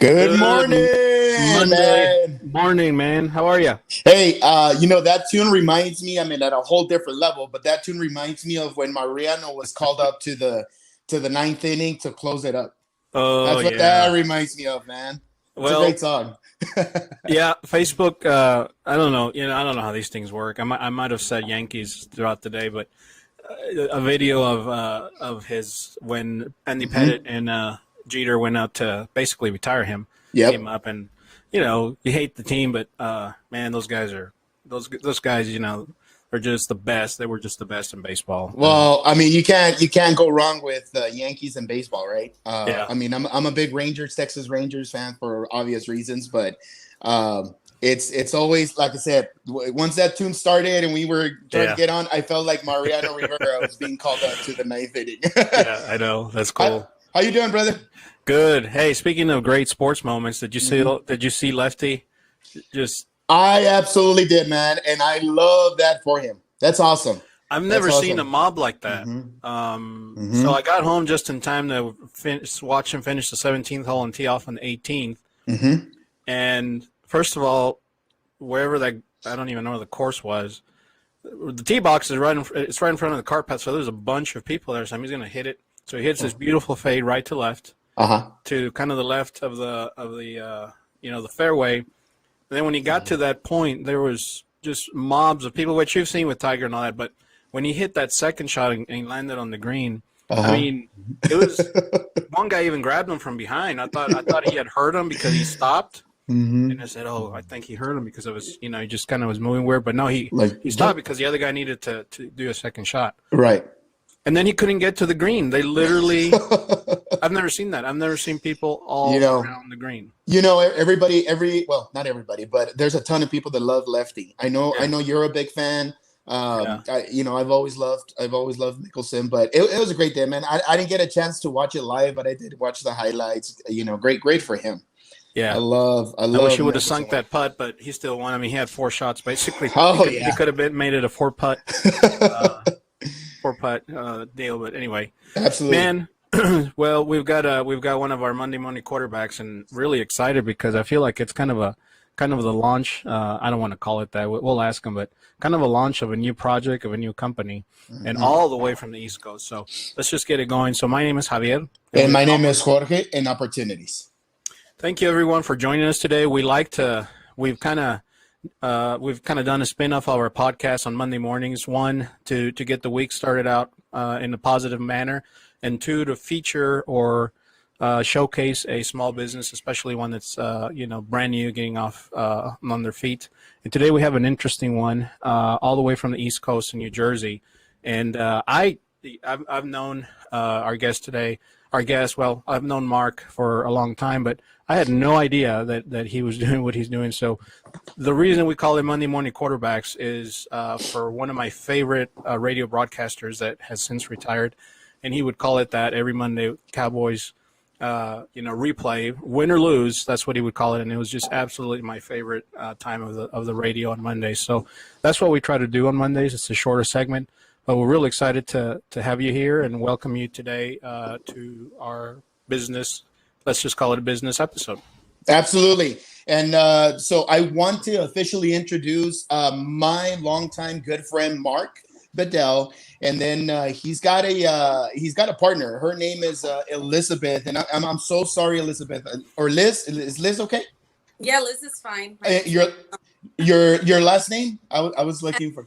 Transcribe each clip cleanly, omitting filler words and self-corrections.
Good Good morning, Monday man. morning, man. How are you? Hey, that tune reminds me, I mean, at a whole different level, but that tune reminds me of when Mariano was called up to the ninth inning to close it up. Oh That's what that yeah. reminds me of, man. It's a Well, great song. yeah. Facebook. I don't know. I don't know how these things work. I might have said Yankees throughout the day, but a video of his when Andy Pettit Hmm. and Jeter went out to basically retire him came Yep. up, and you hate the team, but man, those guys, are just the best. They were just the best in baseball, and Well, I mean, you can't go wrong with Yankees and baseball, right? yeah. I mean, I'm a big Texas Rangers fan for obvious reasons, but it's always like I said. Once that tune started and we were trying to Yeah. get on, I felt like Mariano Rivera was being called up to the ninth inning. Yeah, I know. That's how, cool. how you doing, brother? Good. Hey, speaking of great sports moments, did you see Hmm. did you see Lefty? Just I absolutely did, man, and I love that for him. That's awesome. I've That's never seen a awesome. mob like that. Hmm. So Hmm. I got home just in time to watch him finish the 17th hole and tee off on the 18th. Hmm. And first of all, wherever that I don't even know where the course was. The tee box is it's right in front of the cart path, so there's a bunch of people there. So he's going to hit it. So he hits this beautiful fade right to left Uh huh. to kind of the left of the fairway. And then when he got to that point, there was just mobs of people, which you've seen with Tiger and all that. But when he hit that second shot and he landed on the green, Uh I huh. mean, it was one guy even grabbed him from behind. I thought he had hurt him because he stopped, and Hmm. I said, "Oh, I think he hurt him because it was he just kind of was moving weird." But no, he Like, he stopped because the other guy needed to do a second shot, right. and then he couldn't get to the green. They literally, I've never seen that. I've never seen people you all know, around the green. everybody, well, not everybody, but there's a ton of people that love Lefty. I Yeah, know you're a big fan. yeah. I've always loved Nicholson, but it was a great day, man. I didn't get a chance to watch it live, but I did watch the highlights. Great for him. I Yeah, love, I I wish love he would have Nicholson. sunk that putt, but he still won. I mean, he had four shots basically. He Oh could he yeah. could have been made it a uh, four putt deal. But anyway, Absolutely. man. Well, we've got one of our Monday morning quarterbacks, and really excited because I feel like it's kind of the launch. I don't want to call it that. We'll ask him, but kind of a launch of a new project of a new company, and Hmm. all the way from the East Coast. So let's just get it going. So my name is Javier, and And we my name is Jorge, and opportunities. thank you everyone for joining us today. We've kind of done a spin-off of our podcast on Monday mornings. One, to get the week started out in a positive manner, and two, to feature or showcase a small business, especially one that's brand new, getting off on their feet. And today we have an interesting one, all the way from the East Coast in New Jersey. And I've known our guest today. Our guest, well, I've known Mark for a long time, but I had no idea that he was doing what he's doing. So the reason we call it Monday Morning Quarterbacks is for one of my favorite radio broadcasters that has since retired, and he would call it that every Monday. Cowboys, replay, win or lose. That's what he would call it, and it was just absolutely my favorite time of the radio on Mondays. So that's what we try to do on Mondays. It's a shorter segment, but we're really excited to have you here and welcome you today to our business. Let's just call it a business episode. Absolutely. And so I want to officially introduce my longtime good friend Mark Bedell, and then he's got a partner. Her name is Elizabeth, and I'm so sorry, Elizabeth, or Liz. Is Liz okay? Yeah, Liz is fine. My name's Your your last name? I was looking for.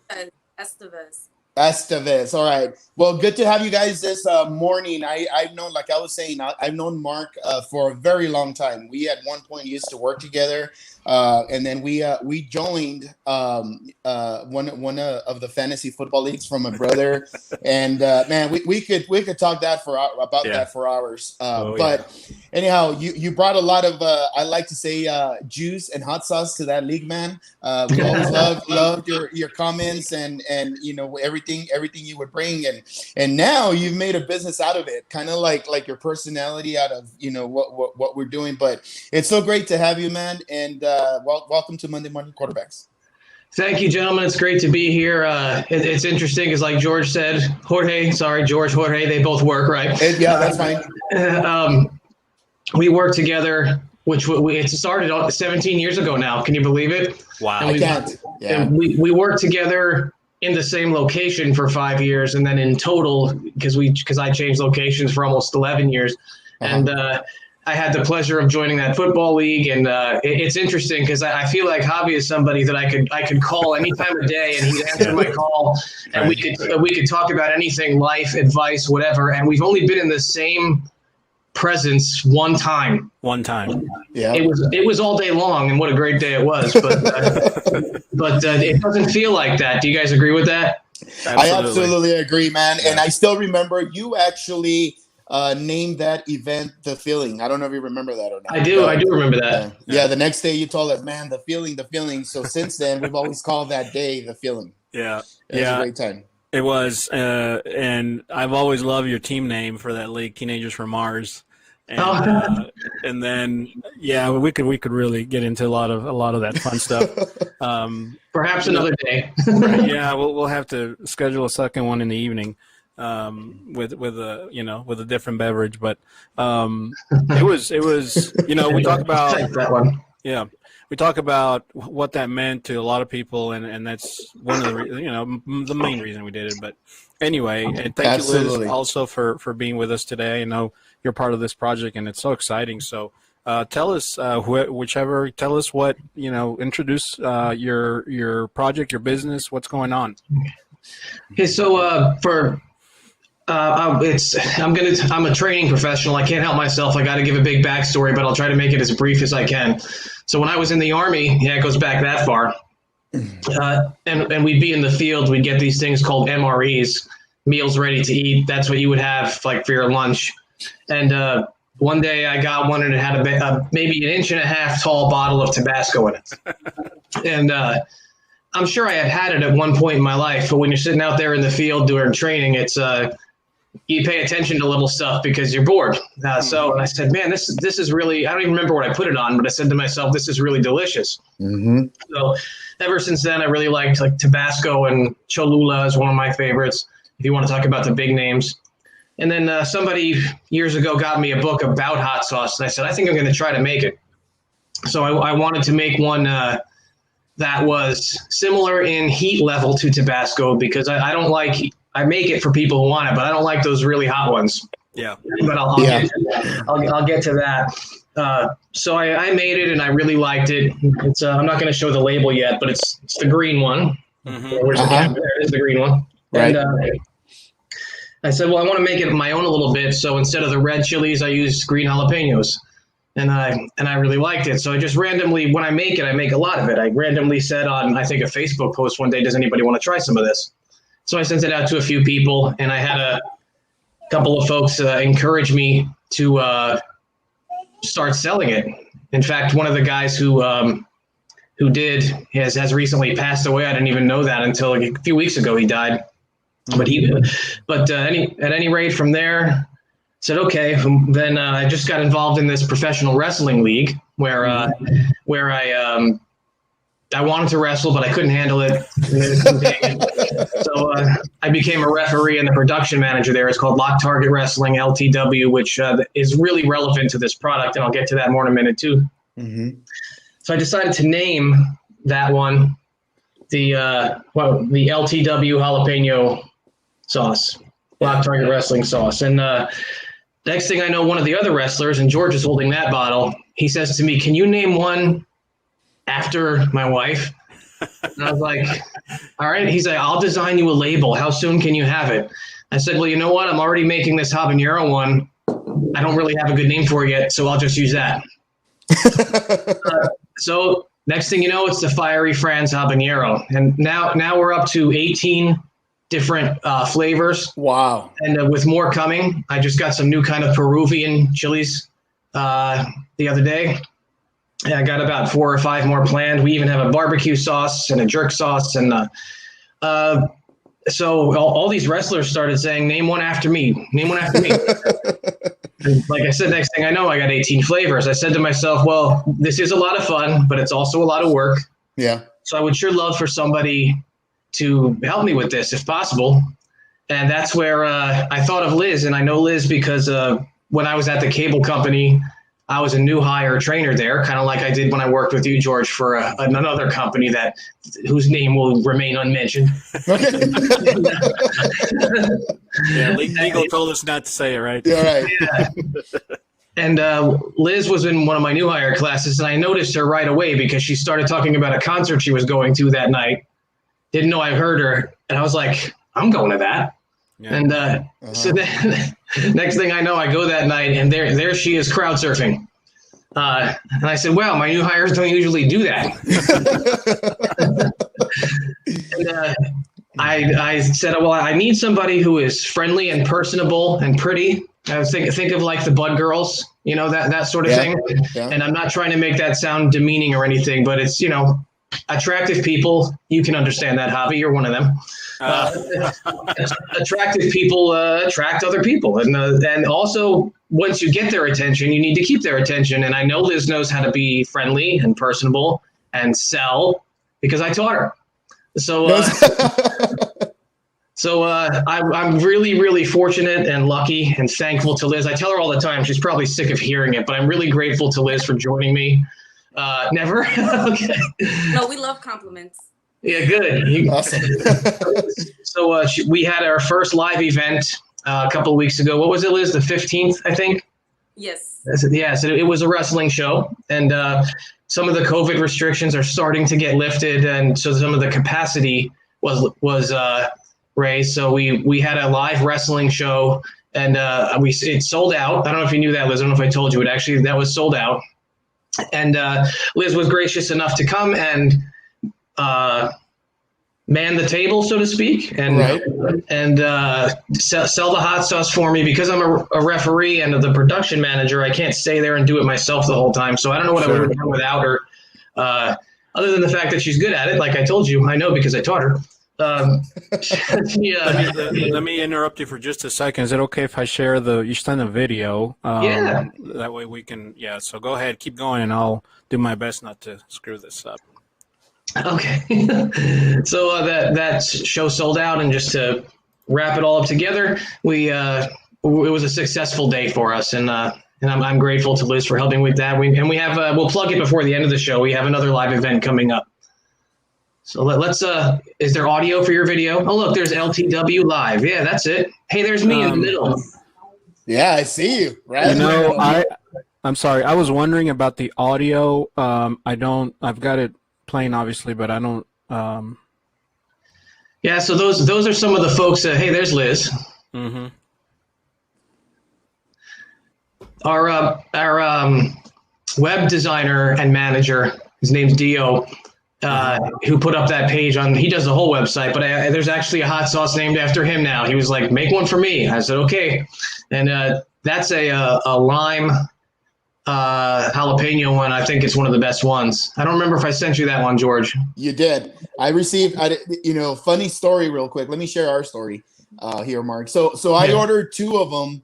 Estevez. Estevez. All right. Well, good to have you guys this morning. I've known, like I was saying, I've known Mark for a very long time. We at one point used to work together, and then we joined one of the fantasy football leagues from my brother. And man, we could talk about Yeah. that for hours. Oh yeah. But anyhow, you brought a lot of I like to say juice and hot sauce to that league, man. We always loved your comments and everything you would bring, and now you've made a business out of it, kind of like your personality out of what we're doing. But it's so great to have you, man, and welcome to Monday Morning Quarterbacks. Thank you, gentlemen. It's great to be here. It's interesting because, like George said, Jorge, they both work, right? Yeah, that's fine. We worked together which it started 17 years ago now. Can you believe it? Wow. I can't. Yeah. And we worked together in the same location for 5 years, and then in total, because I changed locations for almost 11 years, and I had the pleasure of joining that football league. And it's interesting because I feel like Javi is somebody that I could call any time of day, and he'd answer my call, and we could talk about anything, life, advice, whatever. And we've only been in the same presence one time. Yeah. It was all day long, and what a great day it was. But it doesn't feel like that. Do you guys agree with that? I absolutely agree, man. And I still remember you actually named that event The Feeling. I don't know if you remember that or not. I do remember that. Yeah, the next day you told it, man, the feeling. So since then, we've always called that day The Feeling. Yeah. It was a great time. It was, and I've always loved your team name for that league, Teenagers from Mars. And, and then, we could really get into a lot of that fun stuff. Perhaps another day. Right, yeah, we'll have to schedule a second one in the evening, with a different beverage. But it was we talk about that one. Yeah. We talk about what that meant to a lot of people, and that's one of the the main reason we did it. But anyway, and thank you, Liz, also for being with us today. I know you're part of this project, and it's so exciting. So tell us, tell us what introduce your project, your business, what's going on. Okay, so I'm a training professional. I can't help myself. I got to give a big backstory, but I'll try to make it as brief as I can. So when I was in the Army, it goes back that far, and we'd be in the field. We'd get these things called MREs, meals ready to eat. That's what you would have like for your lunch. And one day I got one, and it had a maybe 1.5 inch tall bottle of Tabasco in it. And I'm sure I had it at one point in my life, but when you're sitting out there in the field doing training, it's you pay attention to little stuff because you're bored. So I said, man, this is really, I don't even remember what I put it on, but I said to myself, this is really delicious. Mm-hmm. So ever since then, I really liked like Tabasco, and Cholula is one of my favorites, if you want to talk about the big names. And then somebody years ago got me a book about hot sauce, and I said, I think I'm going to try to make it. So I wanted to make one that was similar in heat level to Tabasco, because I make it for people who want it, but I don't like those really hot ones. Yeah. But I'll get to that. So I made it, and I really liked it. It's I'm not going to show the label yet, but it's the green one. Mm-hmm. Where's the camera? There it is, the green one. Right. And I said, well, I want to make it my own a little bit. So instead of the red chilies, I use green jalapenos. And I really liked it. So I just randomly, when I make it, I make a lot of it. I randomly said on, I think, a Facebook post one day, does anybody want to try some of this? So I sent it out to a few people, and I had a couple of folks encourage me to start selling it. In fact, one of the guys who has recently passed away. I didn't even know that until a few weeks ago. He died. But at any rate, from there, said, okay, then I just got involved in this professional wrestling league where I wanted to wrestle, but I couldn't handle it. So I became a referee and the production manager there. It's called Lock Target Wrestling, LTW, which is really relevant to this product, and I'll get to that more in a minute too. Mm-hmm. So I decided to name that one the LTW jalapeno sauce, Lock Target Wrestling sauce. And next thing I know, one of the other wrestlers, and George is holding that bottle, he says to me, can you name one after my wife? And I was like, all right. He's like, I'll design you a label. How soon can you have it? I said, well, you know what? I'm already making this habanero one. I don't really have a good name for it yet, so I'll just use that. So next thing you know, it's the Fiery Franz habanero. And now we're up to 18 different flavors. Wow. And with more coming. I just got some new kind of Peruvian chilies the other day. And I got about 4 or 5 more planned. We even have a barbecue sauce and a jerk sauce. And so all these wrestlers started saying, name one after me. Name one after me. And like I said, next thing I know, I got 18 flavors. I said to myself, well, this is a lot of fun, but it's also a lot of work. Yeah. So I would sure love for somebody to help me with this if possible. And that's where I thought of Liz. And I know Liz because when I was at the cable company I was a new hire trainer there, kind of like I did when I worked with you, George, for another company whose name will remain unmentioned. Yeah, legal told us not to say it, right? Yeah, right. Yeah. And Liz was in one of my new hire classes, and I noticed her right away because she started talking about a concert she was going to that night. Didn't know I heard her, and I was like, I'm going to that. Yeah. And so then next thing I know, I go that night, and there she is crowd surfing. And I said, well, my new hires don't usually do that. And, I said, well, I need somebody who is friendly and personable and pretty. I think of like the Bud Girls, that sort of thing. Yeah. And I'm not trying to make that sound demeaning or anything, but it's, attractive people. You can understand that, Javi. You're one of them. Attractive people attract other people. And also, once you get their attention, you need to keep their attention. And I know Liz knows how to be friendly and personable and sell because I taught her. So, I'm really, really fortunate and lucky and thankful to Liz. I tell her all the time, she's probably sick of hearing it, but I'm really grateful to Liz for joining me. Never? Okay. No, we love compliments. Yeah, good. Awesome. So we had our first live event a couple of weeks ago. What was it, Liz? The 15th, I think? Yes. Yeah, so it was a wrestling show. And some of the COVID restrictions are starting to get lifted. And so some of the capacity was raised. So we had a live wrestling show. And it sold out. I don't know if you knew that, Liz. I don't know if I told you. That was sold out. And Liz was gracious enough to come and man the table, so to speak, and sell the hot sauce for me because I'm a referee and the production manager. I can't stay there and do it myself the whole time. So I don't know what I would have done without her, other than the fact that she's good at it. Like I told you, I know because I taught her. Let me interrupt you for just a second. Is it okay if I share you send a video? Yeah. That way we can. Yeah. So go ahead, keep going, and I'll do my best not to screw this up. Okay. So that show sold out, and just to wrap it all up together, it was a successful day for us, and I'm grateful to Liz for helping with that. We have we'll plug it before the end of the show. We have another live event coming up. So let's is there audio for your video? Oh, look, there's LTW live. Yeah, that's it. Hey, there's me in the middle. Yeah, I see you. Right. I'm sorry. I was wondering about the audio. I've got it playing obviously, but I don't. Yeah, so those are some of the folks. Hey, there's Liz. Mm-hmm. Our web designer and manager, his name's Dio. Who put up that page he does the whole website, but there's actually a hot sauce named after him now. He was like, make one for me. I said, okay. And that's a lime jalapeno one. I think it's one of the best ones. I don't remember if I sent you that one, George. You did. I received, funny story real quick. Let me share our story here, Mark. So I ordered 2 of them,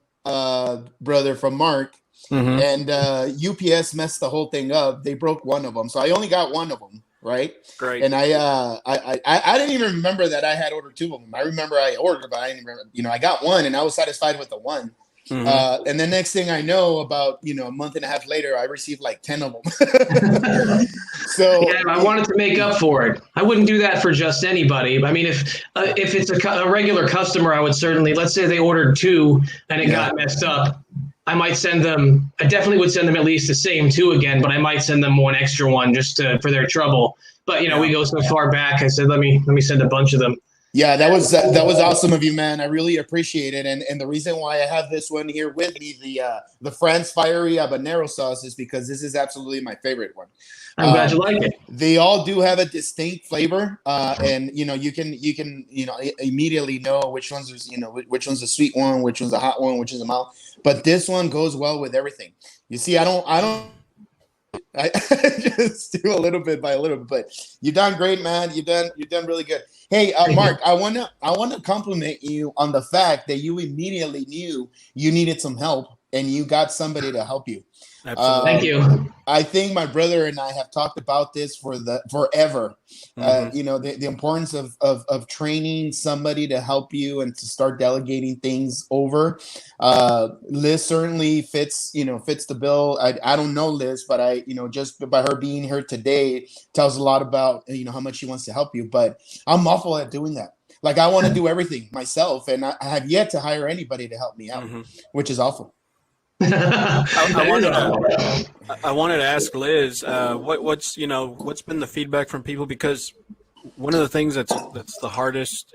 brother, from Mark. Mm-hmm. And UPS messed the whole thing up. They broke one of them. So I only got one of them. Right. Great. And I didn't even remember that I had ordered 2 of them. I remember I ordered, but I didn't remember, I got one and I was satisfied with the one. Mm-hmm. And the next thing I know, about, a month and a half later, I received like 10 of them. So yeah, I wanted to make up for it. I wouldn't do that for just anybody. I mean, if it's a regular customer, I would certainly, let's say they ordered 2 and it got messed up. I definitely would send them at least the same 2 again, but I might send them one extra one just for their trouble. But, we go so far back. I said, let me send a bunch of them. Yeah, that was awesome of you, man. I really appreciate it. And the reason why I have this one here with me, the France Fiery Habanero sauce, is because this is absolutely my favorite one. I'm glad you like it. They all do have a distinct flavor, and you can immediately know which one's which one's a sweet one, which one's a hot one, which is a mild. But this one goes well with everything. You see, I just do a little bit by a little bit, but you've done great, man. You've done really good. Hey, Mark, I wanna compliment you on the fact that you immediately knew you needed some help and you got somebody to help you. Absolutely. Thank you. I think my brother and I have talked about this forever. The importance of training somebody to help you and to start delegating things over. Liz certainly fits the bill. I don't know Liz, but just by her being here today tells a lot about how much she wants to help you. But I'm awful at doing that. Like, I want to do everything myself, and I have yet to hire anybody to help me out, which is awful. I wanted to ask Liz, what's been the feedback from people, because one of the things that's the hardest,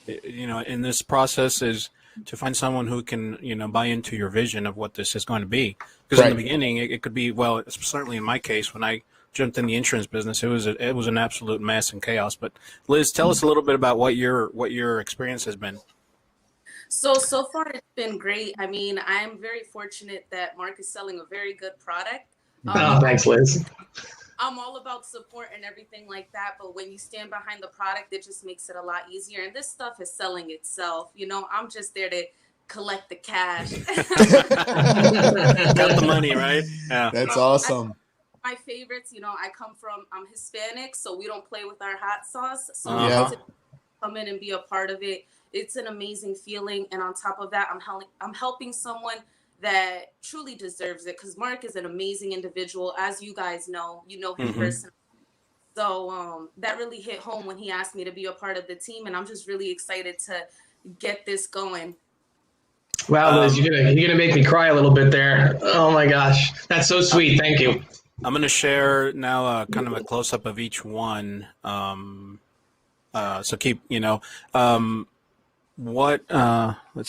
in this process is to find someone who can buy into your vision of what this is going to be. Because in the beginning, it could be, well, certainly in my case, when I jumped in the insurance business, it was an absolute mess and chaos. But Liz, tell us a little bit about what your experience has been. So far it's been great. I mean, I'm very fortunate that Mark is selling a very good product. Thanks, Liz. I'm all about support and everything like that, but when you stand behind the product, it just makes it a lot easier. And this stuff is selling itself. I'm just there to collect the cash. Got the money, right? Yeah. That's awesome. My favorites, I'm Hispanic, so we don't play with our hot sauce. So to come in and be a part of it, it's an amazing feeling. And on top of that, I'm helping someone that truly deserves it, because Mark is an amazing individual. As you guys know, him personally. So that really hit home when he asked me to be a part of the team, and I'm just really excited to get this going. Wow, Liz, you're gonna make me cry a little bit there. Oh my gosh, that's so sweet. Thank you. I'm going to share now kind of a close-up of each one. So keep, let's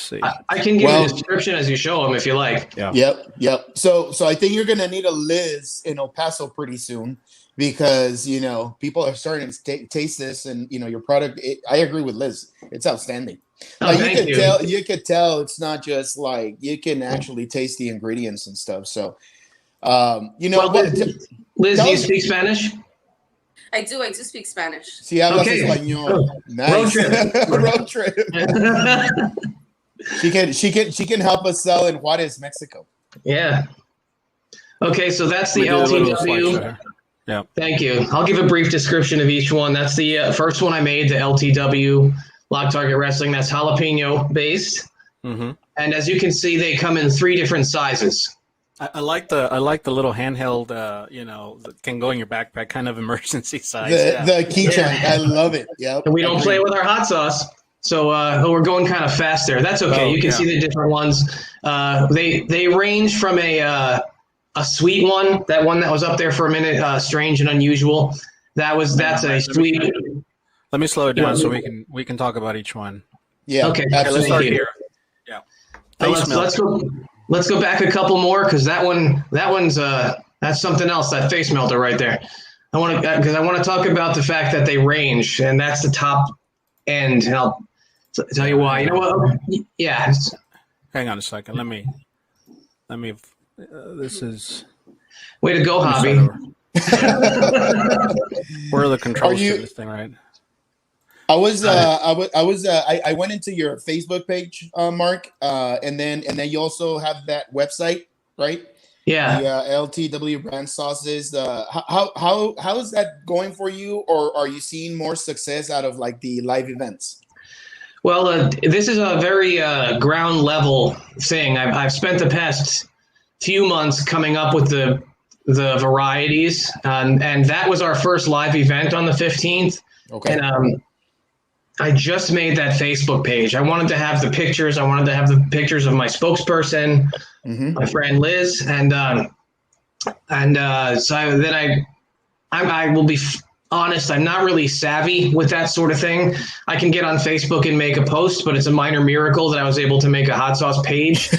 see. I can give you a description as you show them if you like. Yeah. Yep. So I think you're going to need a Liz in El Paso pretty soon, because, people are starting to taste this, and, your product. I agree with Liz. It's outstanding. You could tell it's not just like, you can actually taste the ingredients and stuff. So, Liz, do you speak Spanish? I do speak Spanish. Sí, hablas español. Nice. Road trip. She can help us sell in Juarez, Mexico. Yeah. Okay, so that's the LTW. Yeah. Thank you. I'll give a brief description of each one. That's the first one I made, the LTW Lock Target Wrestling. That's jalapeno based. And as you can see, they come in 3 different sizes. I like the little handheld, that can go in your backpack, kind of emergency size. The keychain, I love it. Yeah. And we don't play with our hot sauce, so we're going kind of fast there. That's okay. You can see the different ones. They range from a sweet one, that one that was up there for a minute, strange and unusual. That's a sweet. Let me slow it down so we can talk about each one. Yeah. Okay. Let's start here. Yeah. Let's go back a couple more, because that's something else. That face melter right there. I want to talk about the fact that they range, and that's the top end. And I'll tell you why. You know what? Yeah. Hang on a second. Let me. This is. Way to go, Hobby. Where are the controls to this thing, right? I went into your Facebook page, Mark, and then you also have that website, right? Yeah. The LTW brand sauces. How is that going for you, or are you seeing more success out of like the live events? Well, this is a very ground level thing. I've spent the past few months coming up with the varieties, and that was our first live event on the 15th. Okay. And I just made that Facebook page. I wanted to have the pictures. I wanted to have the pictures of my spokesperson, my friend Liz, and I will be honest. I'm not really savvy with that sort of thing. I can get on Facebook and make a post, but it's a minor miracle that I was able to make a hot sauce page.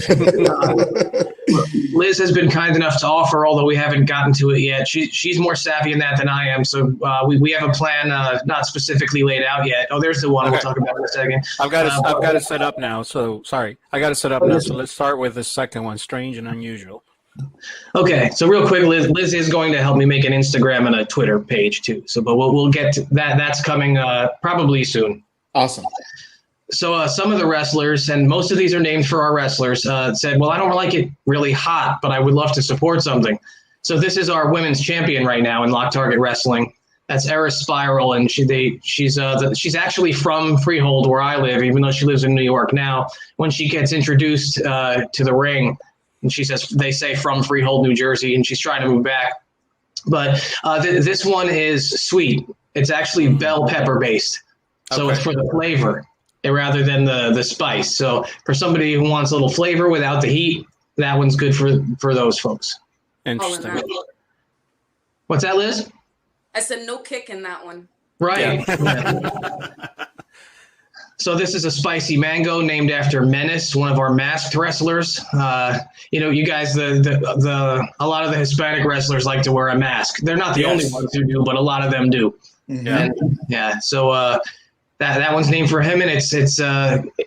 Liz has been kind enough to offer, although we haven't gotten to it yet. She's more savvy in that than I am. So we have a plan, not specifically laid out yet. Oh, there's the one we'll talk about in a second. I've got it set up now. So sorry, I got it set up now. So let's start with the second one, strange and unusual. Okay, so real quick, Liz is going to help me make an Instagram and a Twitter page too. So, but we'll get to that. That's coming probably soon. Awesome. So some of the wrestlers, and most of these are named for our wrestlers, said, well, I don't like it really hot, but I would love to support something. So this is our women's champion right now in Lock Target Wrestling. That's Eris Spiral, and she's actually from Freehold, where I live, even though she lives in New York now. When she gets introduced to the ring, and they say from Freehold, New Jersey, and she's trying to move back. But this one is sweet. It's actually bell pepper based, so It's for the flavor rather than the spice. So for somebody who wants a little flavor without the heat, that one's good for those folks. Interesting. What's that, Liz? I said no kick in that one. Right. Yeah. So this is a spicy mango named after Menace, one of our masked wrestlers. You guys, a lot of the Hispanic wrestlers like to wear a mask. They're not the only ones who do, but a lot of them do. Yeah. So that one's named for him, and it's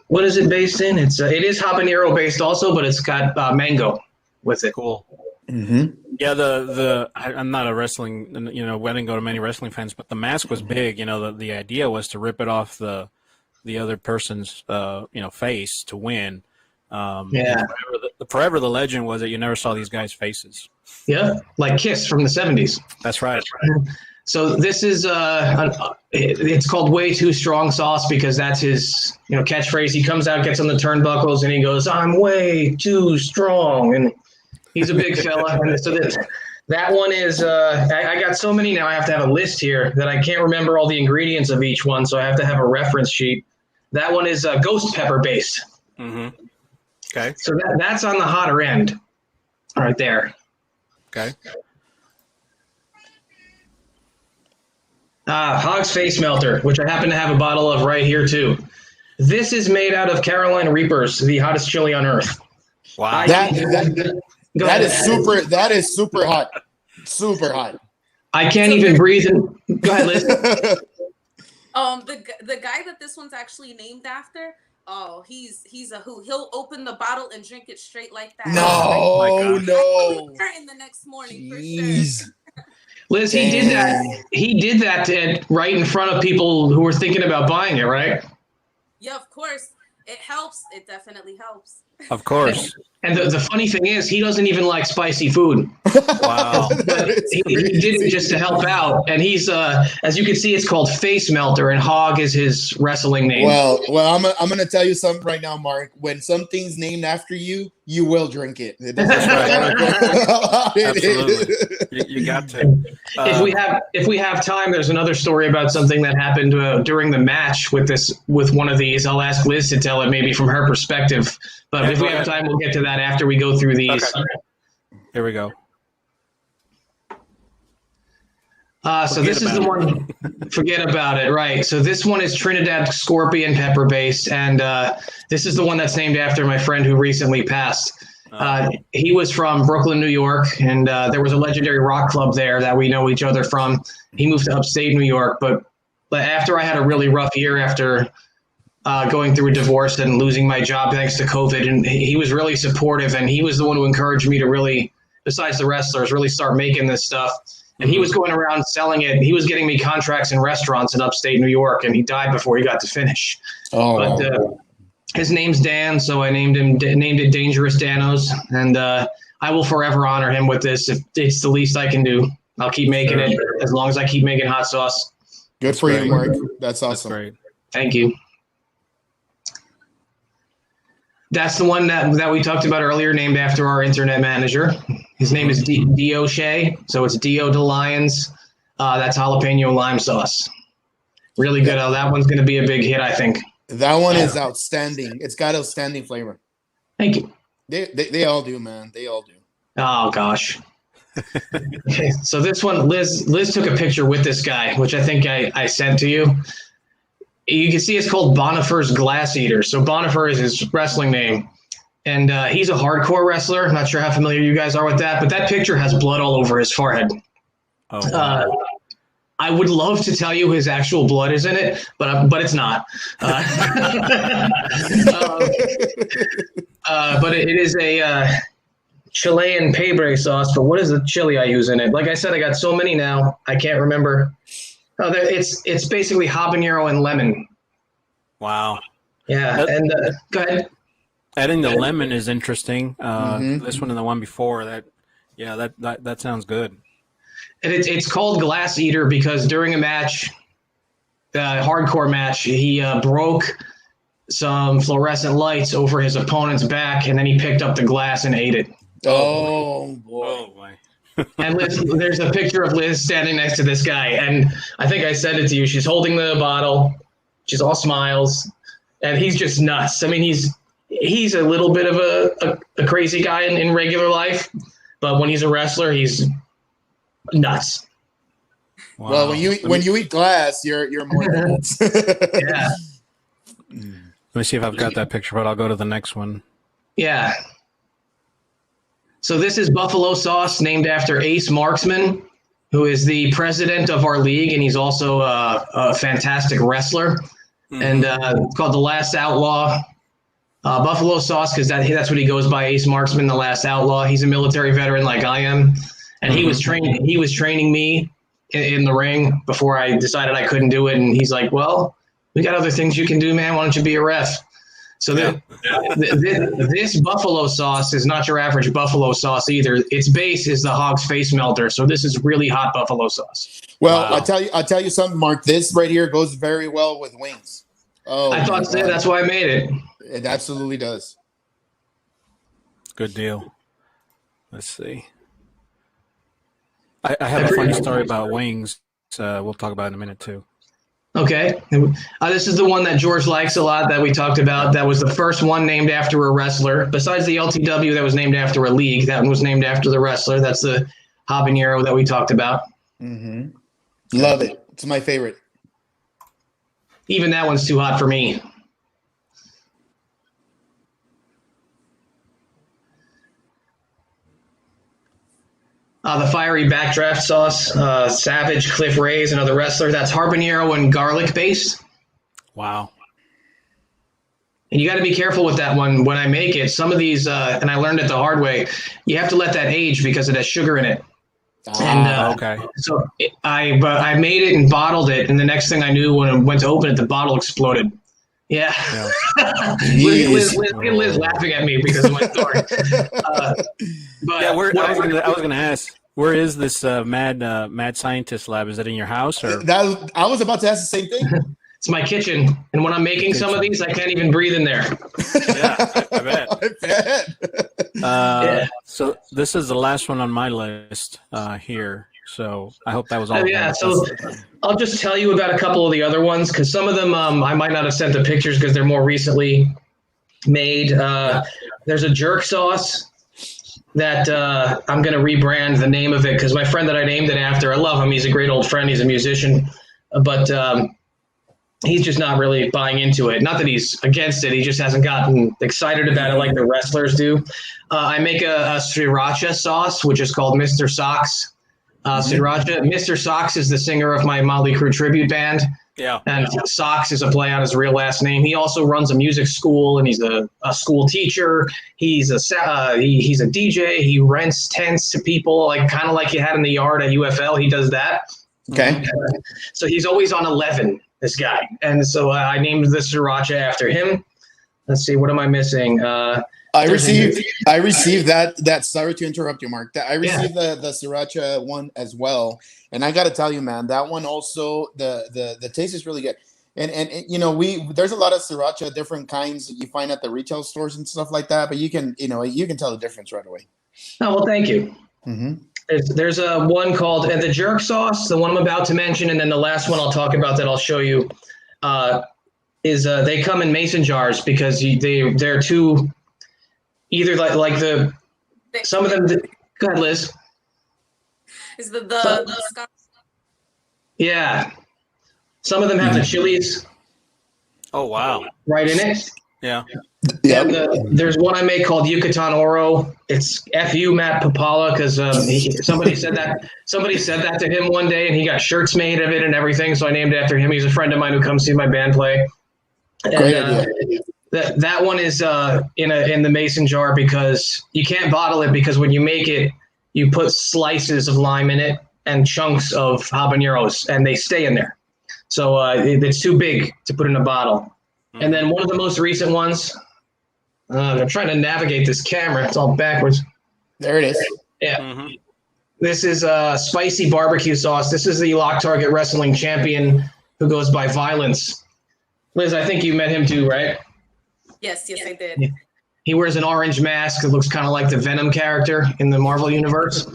what is it based in? It is habanero based also, but it's got mango with it. Cool. Mm-hmm. Yeah, I'm not a wrestling, I didn't go to many wrestling fans, but the mask was big. The idea was to rip it off the other person's face to win. Forever the legend was that you never saw these guys' faces. Yeah, like Kiss from the 70s. That's right. So this is it's called Way Too Strong Sauce because that's his catchphrase. He comes out, gets on the turnbuckles, and he goes, "I'm way too strong," and he's a big fella. And so that one is I got so many now. I have to have a list here that I can't remember all the ingredients of each one, so I have to have a reference sheet. That one is ghost pepper based. Mm-hmm. Okay. So that's on the hotter end, right there. Okay. Hog's Face Melter, which I happen to have a bottle of right here too. This is made out of Carolina Reapers, the hottest chili on earth. Wow. That is super hot. Super hot. I can't even breathe. Go ahead, Liz. The guy that this one's actually named after, he's a hoot. He'll open the bottle and drink it straight like that. No. In the next morning, Jeez. for sure. Liz, he did that. He did that right in front of people who were thinking about buying it, right? Yeah, of course. It helps. It definitely helps. Of course. And the funny thing is, he doesn't even like spicy food. Wow. He did it just to help out. And he's, as you can see, it's called Face Melter, and Hog is his wrestling name. Well, I'm going to tell you something right now, Mark. When something's named after you, you will drink it. Absolutely. You got to. If we have time, there's another story about something that happened during the match with one of these. I'll ask Liz to tell it maybe from her perspective. But if we have time, we'll get to that after we go through these. Okay. Here we go. So this is the one. Forget about it. Right. So this one is Trinidad Scorpion pepper based, and this is the one that's named after my friend who recently passed. He was from Brooklyn, New York, and there was a legendary rock club there that we know each other from. He moved to upstate New York, but after I had a really rough year after going through a divorce and losing my job thanks to COVID, and he was really supportive, and he was the one who encouraged me to really, besides the wrestlers, really start making this stuff. And he was going around selling it. He was getting me contracts in restaurants in upstate New York, and he died before he got to finish. But his name's Dan, so I named it Dangerous Danos, and I will forever honor him with this. If it's the least I can do, I'll keep making it as long as I keep making hot sauce. Good for you, Mark. That's awesome. That's great. Thank you. That's the one that we talked about earlier, named after our internet manager. His name is Dio Shea, so it's Dio de Lions. That's jalapeno lime sauce. Really good. That one's going to be a big hit, I think. That one is outstanding. It's got outstanding flavor. Thank you. They all do, man. They all do. Oh, gosh. Okay, so this one, Liz took a picture with this guy, which I think I sent to you. You can see it's called Bonifer's Glass Eater. So Bonifer is his wrestling name. And he's a hardcore wrestler. I'm not sure how familiar you guys are with that, but that picture has blood all over his forehead. Oh, wow. I would love to tell you his actual blood is in it, but it's not. But it is a Chilean pebre sauce. But what is the chili I use in it? Like I said, I got so many now, I can't remember. It's basically habanero and lemon. Wow. Yeah, and go ahead. Adding the lemon is interesting. This one and the one before that. Yeah, that sounds good. And it's called Glass Eater because during a match, hardcore match, he broke some fluorescent lights over his opponent's back, and then he picked up the glass and ate it. Oh boy. Oh boy. And Liz, there's a picture of Liz standing next to this guy, and I think I sent it to you. She's holding the bottle. She's all smiles, and he's just nuts. I mean, he's a little bit of a crazy guy in regular life, but when he's a wrestler, he's nuts. Wow. Well, when you eat glass, you're more than nuts. Yeah. Let me see if I've got that picture, but I'll go to the next one. Yeah. So this is buffalo sauce named after Ace Marksman, who is the president of our league, and he's also a fantastic wrestler. And called The Last Outlaw. Buffalo sauce because that's what he goes by, Ace Marksman, The Last Outlaw. He's a military veteran like I am, and he was training me in the ring before I decided I couldn't do it. And he's like, "Well, we got other things you can do, man. Why don't you be a ref?" So this buffalo sauce is not your average buffalo sauce either. Its base is the hog's face melter. So this is really hot buffalo sauce. Well, wow. I'll tell you something, Mark. This right here goes very well with wings. Oh, I thought so. That's why I made it. It absolutely does. Good deal. Let's see. I have a funny story about wings. We'll talk about it in a minute too. Okay. This is the one that George likes a lot that we talked about. That was the first one named after a wrestler. Besides the LTW that was named after a league, that one was named after the wrestler. That's the habanero that we talked about. Mm-hmm. Love it. It's my favorite. Even that one's too hot for me. The fiery backdraft sauce, Savage, Cliff Ray's, another wrestler. That's habanero and garlic based. Wow. And you got to be careful with that one when I make it. Some of these, and I learned it the hard way, you have to let that age because it has sugar in it. Okay. So I made it and bottled it, and the next thing I knew when I went to open it, the bottle exploded. Yeah. Liz laughing at me because of my story. But yeah, I was going to ask, where is this mad scientist lab? Is it in your house or? I was about to ask the same thing. It's my kitchen, and when I'm making some of these, I can't even breathe in there. Yeah, I bet. I bet. So this is the last one on my list here. So I hope that was all. Oh, yeah. So I'll just tell you about a couple of the other ones because some of them I might not have sent the pictures because they're more recently made. There's a jerk sauce that I'm going to rebrand the name of it because my friend that I named it after, I love him. He's a great old friend. He's a musician, but he's just not really buying into it. Not that he's against it. He just hasn't gotten excited about it like the wrestlers do. I make a sriracha sauce, which is called Mr. Socks. Sriracha. Mr. Socks is the singer of my Motley Crue tribute band. Yeah. And Socks is a play on his real last name. He also runs a music school, and he's a school teacher. He's a DJ. He rents tents to people, like kind of like you had in the yard at UFL. He does that. Okay. So he's always on 11, this guy. And so I named the sriracha after him. Let's see, what am I missing? I received that. Sorry to interrupt you, Mark. I received the sriracha one as well, and I got to tell you, man, that one also the taste is really good. And you know, there's a lot of sriracha, different kinds that you find at the retail stores and stuff like that, but you can tell the difference right away. Oh, well, thank you. Mm-hmm. There's a one called the jerk sauce, the one I'm about to mention, and then the last one I'll talk about that I'll show you is they come in mason jars because they're too. Either like some of them. Go ahead, Liz. Is the yeah. Some of them have the chilies. Oh wow! Right in it. Yeah. Yeah. There's one I make called Yucatan Oro. It's Fu Matt Papala because somebody said that to him one day, and he got shirts made of it and everything. So I named it after him. He's a friend of mine who comes see my band play. Great idea. That one is in the mason jar because you can't bottle it because when you make it, you put slices of lime in it and chunks of habaneros, and they stay in there. So it's too big to put in a bottle. And then one of the most recent ones, I'm trying to navigate this camera. It's all backwards. There it is. Yeah. Mm-hmm. This is spicy barbecue sauce. This is the Lock Target Wrestling champion who goes by Violence. Liz, I think you met him too, right? Yes, I did. He wears an orange mask that looks kind of like the Venom character in the Marvel universe.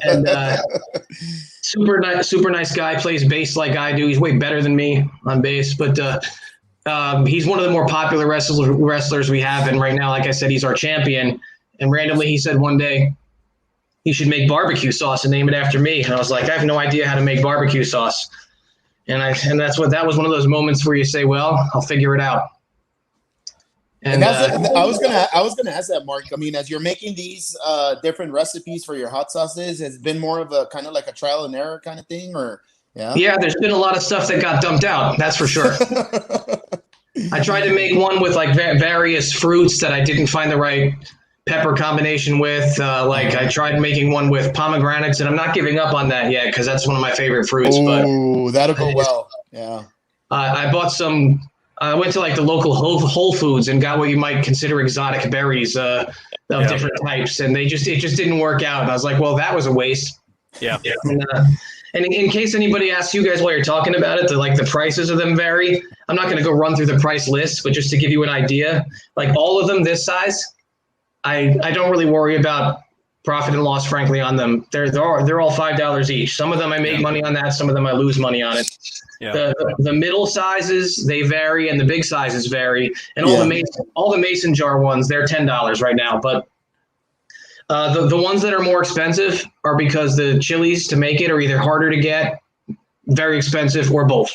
And super nice guy, plays bass like I do. He's way better than me on bass, but he's one of the more popular wrestlers we have. And right now, like I said, he's our champion. And randomly, he said one day, he should make barbecue sauce and name it after me. And I was like, I have no idea how to make barbecue sauce. And that was one of those moments where you say, well, I'll figure it out. And I was gonna ask that, Mark. I mean, as you're making these different recipes for your hot sauces, has it been more of a kind of like a trial and error kind of thing, or Yeah, there's been a lot of stuff that got dumped out. That's for sure. I tried to make one with like various fruits that I didn't find the right pepper combination with. I tried making one with pomegranates, and I'm not giving up on that yet because that's one of my favorite fruits. Oh, that'll go well. Yeah. I bought some. I went to like the local Whole Foods and got what you might consider exotic berries of different types, and it just didn't work out. And I was like, well, that was a waste. Yeah. And in case anybody asks you guys while you're talking about it, the prices of them vary. I'm not going to go run through the price list, but just to give you an idea, like all of them this size, I don't really worry about profit and loss, frankly, on them. They're all $5 each. Some of them I make money on that. Some of them I lose money on it. Yeah. The middle sizes, they vary, and the big sizes vary. And all the mason jar ones, they're $10 right now. But the ones that are more expensive are because the chilies to make it are either harder to get, very expensive, or both.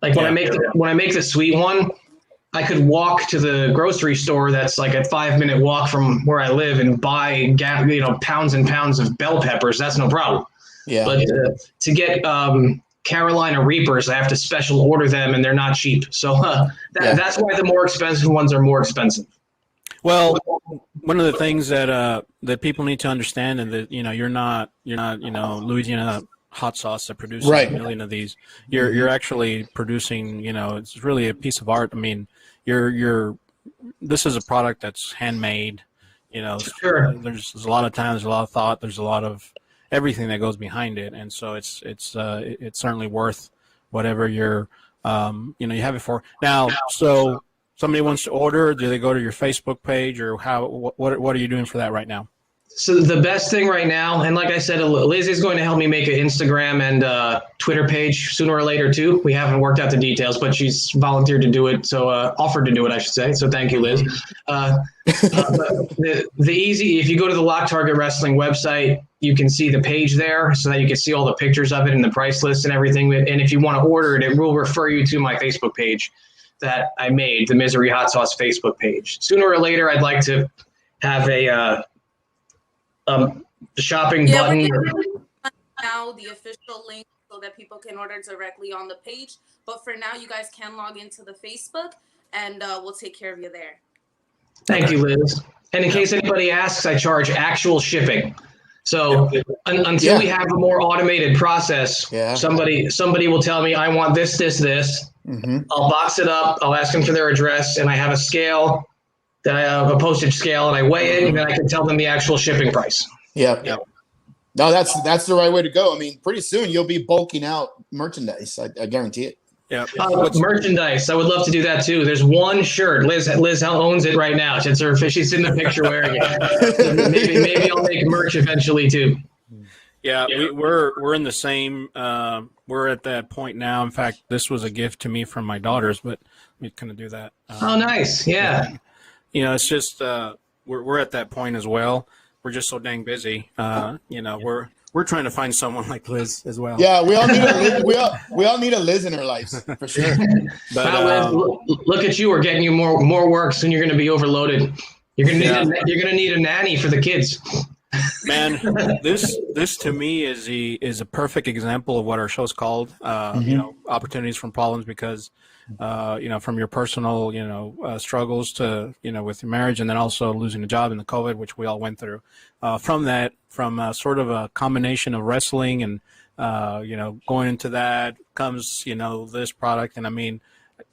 Like when I make the sweet one, I could walk to the grocery store that's like a 5-minute walk from where I live and buy pounds and pounds of bell peppers. That's no problem. Yeah. But to get Carolina Reapers, I have to special order them, and they're not cheap. So that's why the more expensive ones are more expensive. Well, one of the things that people need to understand, and that you're not Louisiana hot sauce that produces a million of these. You're actually producing. It's really a piece of art. I mean, this is a product that's handmade. Sure. There's a lot of time, there's a lot of thought, there's a lot of everything that goes behind it, and so it's certainly worth whatever you have it for. Now, so somebody wants to order, do they go to your Facebook page, or what are you doing for that right now? So the best thing right now, and like I said, Liz is going to help me make an Instagram and Twitter page sooner or later too. We haven't worked out the details, but she's volunteered to do it, so offered to do it, I should say. So thank you, Liz. The easy, if you go to the Lock Target Wrestling website, you can see the page there, so that you can see all the pictures of it and the price list and everything. And if you want to order it, it will refer you to my Facebook page that I made, the Misery Hot Sauce Facebook page. Sooner or later, I'd like to have the shopping button. Now the official link so that people can order directly on the page. But for now, you guys can log into the Facebook, and we'll take care of you there. Thank you, Liz. And in case anybody asks, I charge actual shipping. So until we have a more automated process, somebody will tell me, I want this. Mm-hmm. I'll box it up. I'll ask them for their address, and I have a scale. That I have a postage scale, and I weigh it, and then I can tell them the actual shipping price. Yeah. No, that's the right way to go. I mean, pretty soon you'll be bulking out merchandise. I guarantee it. Yeah. Merchandise. I would love to do that too. There's one shirt. Liz owns it right now. She's in the picture wearing it. maybe I'll make merch eventually too. Yeah, we're in the same. We're at that point now. In fact, this was a gift to me from my daughters, but we couldn't do that. Oh, nice. Yeah. It's just we're at that point as well. We're just so dang busy. We're trying to find someone like Liz as well. Yeah, we all need we all need a Liz in our lives for sure. But Liz, look at you. We're getting you more work. Soon you're going to be overloaded. You're going to need a nanny for the kids. Man, this to me is a perfect example of what our show's called. Opportunities from problems, because from your personal struggles to with your marriage, and then also losing a job in the COVID, which we all went through. From sort of a combination of wrestling and going into that comes this product, and I mean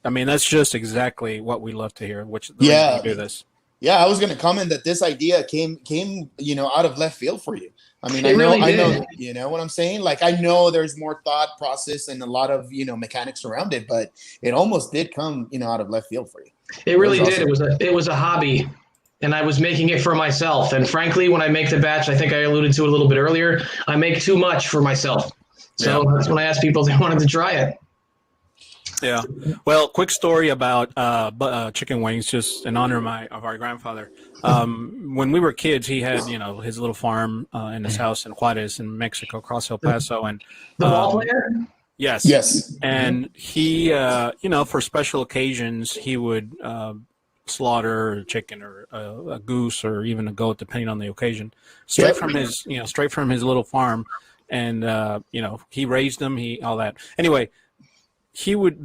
I mean, that's just exactly what we love to hear, which the reason we do this. Yeah, I was going to comment that this idea came, out of left field for you. I mean, It really did. I know, you know what I'm saying? Like, I know there's more thought process and a lot of, mechanics around it, but it almost did come, out of left field for you. It really did. Awesome. It was a hobby, and I was making it for myself. And frankly, when I make the batch, I think I alluded to it a little bit earlier, I make too much for myself. So that's when I asked people if they wanted to try it. Yeah. Well, quick story about chicken wings, just in honor of our grandfather. When we were kids, he had, his little farm in his house in Juarez in Mexico, across El Paso. And the ball player? Yes. Yes. And he, for special occasions, he would slaughter a chicken or a goose or even a goat, depending on the occasion, straight from his little farm. And, he raised them, all that. Anyway,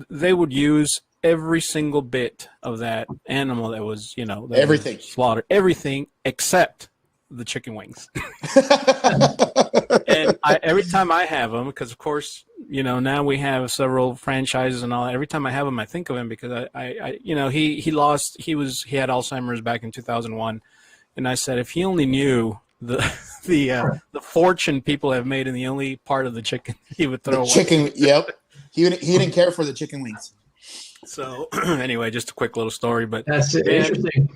they would use every single bit of that animal that was, everything slaughtered, everything except the chicken wings. And every time I have them, because of course, now we have several franchises and all that. Every time I have them, I think of him because he had Alzheimer's back in 2001. And I said, if he only knew the fortune people have made in the only part of the chicken he would throw away. Chicken, yep. He didn't care for the chicken wings. So anyway, just a quick little story, but that's interesting.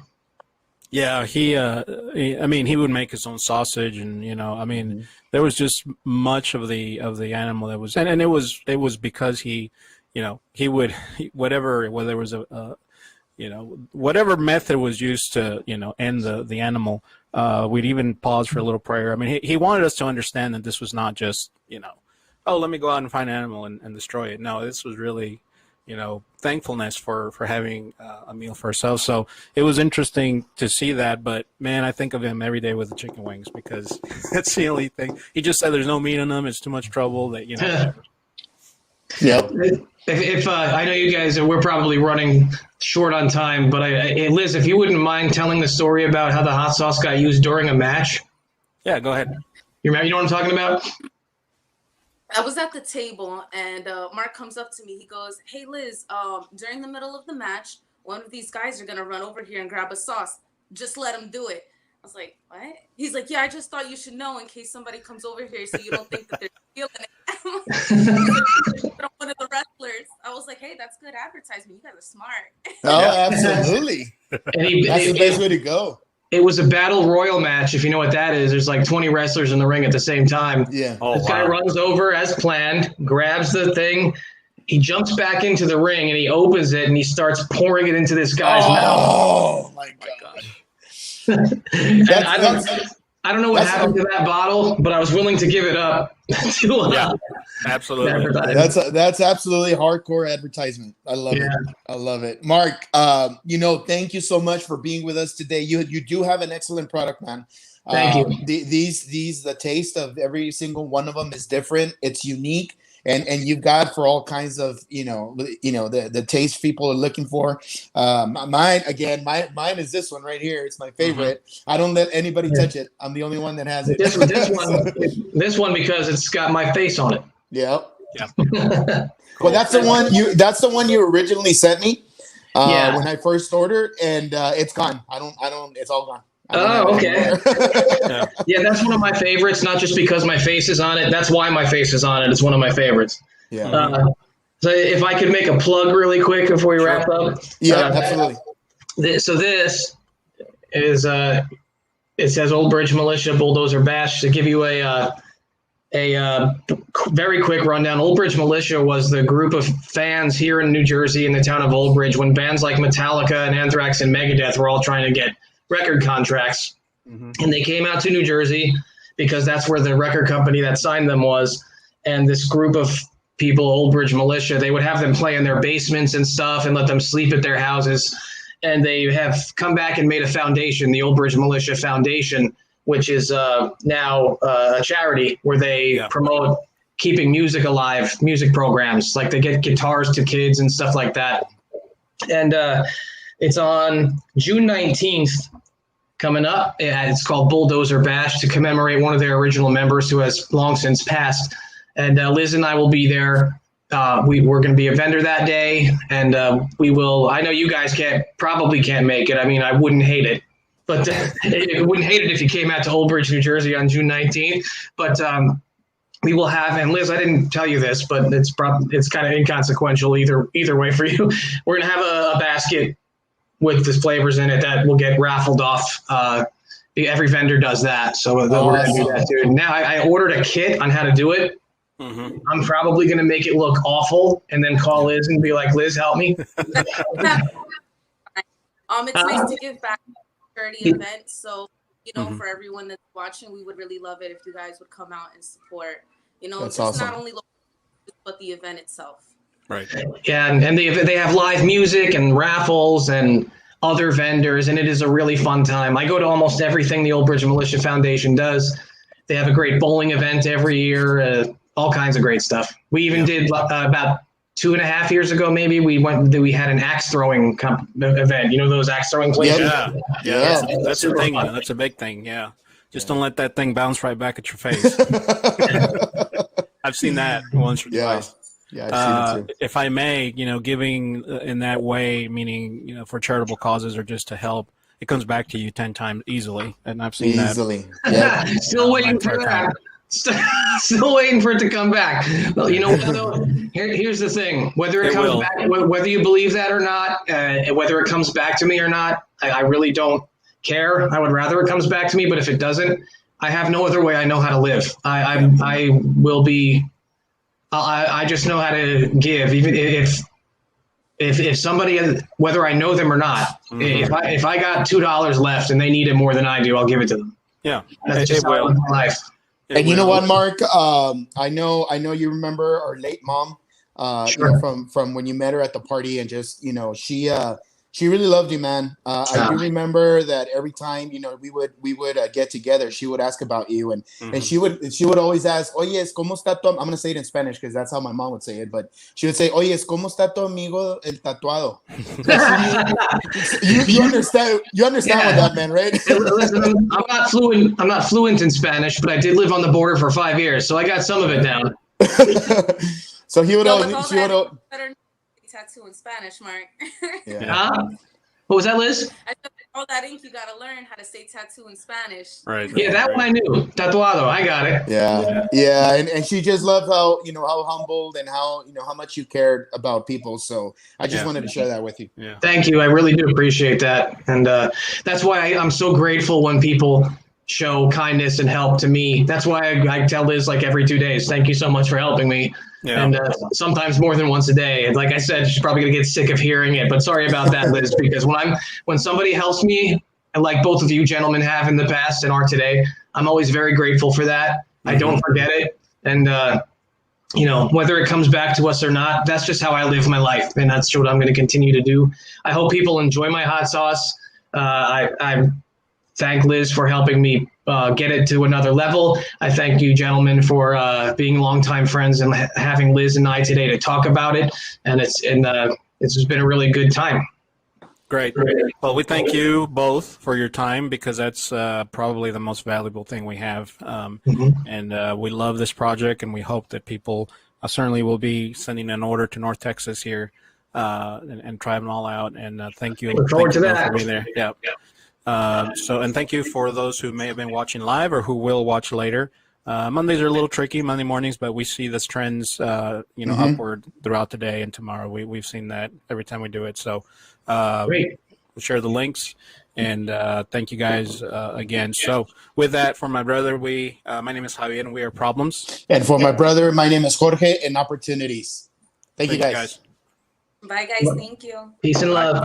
Yeah, he would make his own sausage, and there was just much of the animal that was, and it was because he would whether it was whatever method was used to end the animal. We'd even pause for a little prayer. I mean, he wanted us to understand that this was not just oh, let me go out and find an animal and destroy it. No, this was really, thankfulness for having a meal for ourselves. So it was interesting to see that. But, man, I think of him every day with the chicken wings because that's the only thing. He just said there's no meat in them. It's too much trouble. That Yeah. If I know you guys, we're probably running short on time, but Liz, if you wouldn't mind telling the story about how the hot sauce got used during a match. Yeah, go ahead. You know what I'm talking about? I was at the table and Mark comes up to me. He goes, "Hey, Liz, during the middle of the match, one of these guys are going to run over here and grab a sauce. Just let him do it." I was like, "What?" He's like, "Yeah, I just thought you should know in case somebody comes over here so you don't think that they're stealing it." One of the wrestlers. I was like, "Hey, that's good advertisement. You guys are smart." Oh, absolutely. That's the best way to go. It was a battle royal match, if you know what that is. There's like 20 wrestlers in the ring at the same time. Yeah. This guy runs over as planned, grabs the thing. He jumps back into the ring and he opens it and he starts pouring it into this guy's mouth. Oh my God. I don't know what happened to that bottle, but I was willing to give it up. Yeah, absolutely. That's absolutely hardcore advertisement. I love it. I love it. Mark, thank you so much for being with us today. You do have an excellent product, man. Thank you. The taste of every single one of them is different. It's unique. And you've got for all kinds of the taste people are looking for. Mine is this one right here. It's my favorite. I don't let anybody touch it. I'm the only one that has it. This one because it's got my face on it. Yeah. Yeah. Well, that's the one you originally sent me when I first ordered, and it's gone. I don't. It's all gone. Oh, okay. Yeah, that's one of my favorites, not just because my face is on it. That's why my face is on it. It's one of my favorites. Yeah. So if I could make a plug really quick before we wrap up. Yeah, absolutely. This is, it says Old Bridge Militia Bulldozer Bash. To give you a very quick rundown, Old Bridge Militia was the group of fans here in New Jersey in the town of Old Bridge when bands like Metallica and Anthrax and Megadeth were all trying to get record contracts. And they came out to New Jersey because that's where the record company that signed them was. And this group of people, Old Bridge Militia, they would have them play in their basements and stuff and let them sleep at their houses. And they have come back and made a foundation, the Old Bridge Militia Foundation, which is now a charity where they promote keeping music alive, music programs. Like they get guitars to kids and stuff like that. And it's on June 19th coming up. It's called Bulldozer Bash to commemorate one of their original members who has long since passed. And Liz and I will be there we're going to be a vendor that day, and we will. I know you guys probably can't make it. I mean, I wouldn't hate it, but I wouldn't hate it if you came out to Old Bridge, New Jersey on June 19th. But we will have, and Liz, I didn't tell you this, but it's kind of inconsequential either way for you. We're going to have a basket with the flavors in it that will get raffled off. Every vendor does that, so we're going to do that too. Now I ordered a kit on how to do it. Mm-hmm. I'm probably going to make it look awful and then call Liz and be like, Liz, help me. It's nice to give back to a charity event. So, for everyone that's watching, we would really love it if you guys would come out and support, that's just awesome. Not only but the event itself. Right. Yeah. And they have live music and raffles and other vendors, and it is a really fun time. I go to almost everything the Old Bridge Militia Foundation does. They have a great bowling event every year. All kinds of great stuff. We even did about 2.5 years ago, maybe we had an axe throwing event. Those axe throwing places. Yeah. That's a thing. That's a big thing. Yeah. Just don't let that thing bounce right back at your face. I've seen that once or twice. Yeah, I've seen it too. If I may, giving in that way, meaning for charitable causes or just to help, it comes back to you 10 times easily, and I've seen that. Yeah. Still waiting for that. Still waiting for it to come back. Well, here's the thing: whether it comes back, whether you believe that or not, whether it comes back to me or not, I really don't care. I would rather it comes back to me, but if it doesn't, I have no other way. I know how to live. I will be. I just know how to give, even if somebody, whether I know them or not, if I got $2 left and they need it more than I do, I'll give it to them. Yeah, that's just how I live my life. And you know what, Mark? I know you remember our late mom, Sure. From when you met her at the party, and just she really loved you, man. I do remember that every time we would get together, she would ask about you, and she would always ask, "Oye, ¿cómo está tu?" I'm gonna say it in Spanish because that's how my mom would say it, but she would say, "Oye, ¿cómo está tu amigo el tatuado?" you understand what that meant, right? Listen, I'm not fluent in Spanish, but I did live on the border for 5 years, so I got some of it down. So she would tattoo in Spanish, Mark. Yeah. What was that, Liz? I said, all that ink, you gotta learn how to say tattoo in Spanish. Right. Yeah, that one I knew. Tatuado, I got it. Yeah. And she just loved how how humbled and how how much you cared about people. So I just wanted to share that with you. Yeah. Thank you. I really do appreciate that, and that's why I'm so grateful when people show kindness and help to me. That's why I tell Liz like every 2 days, thank you so much for helping me. Yeah. And sometimes more than once a day. And like I said, she's probably gonna get sick of hearing it, but sorry about that, Liz, because when somebody helps me, and like both of you gentlemen have in the past and are today, I'm always very grateful for that. I don't forget it. And whether it comes back to us or not, that's just how I live my life, and that's what I'm going to continue to do. I hope people enjoy my hot sauce. I thank Liz for helping me get it to another level. I thank you, gentlemen, for being longtime friends and having Liz and I today to talk about it. And it's just been a really good time. Great. Well, we thank you both for your time, because that's probably the most valuable thing we have. And we love this project, and we hope that people certainly will be sending an order to North Texas here and try them all out. And thank you. Look forward to that. For being there. Yeah. And thank you for those who may have been watching live or who will watch later. Mondays are a little tricky, Monday mornings, but we see this trends, upward throughout the day and tomorrow. We've seen that every time we do it. So Great. We'll share the links, and thank you guys again. So with that, for my brother, my name is Javier, and we are Problems. And for my brother, my name is Jorge, and Opportunities. Thank you guys. Bye, guys. Thank you. Peace and love.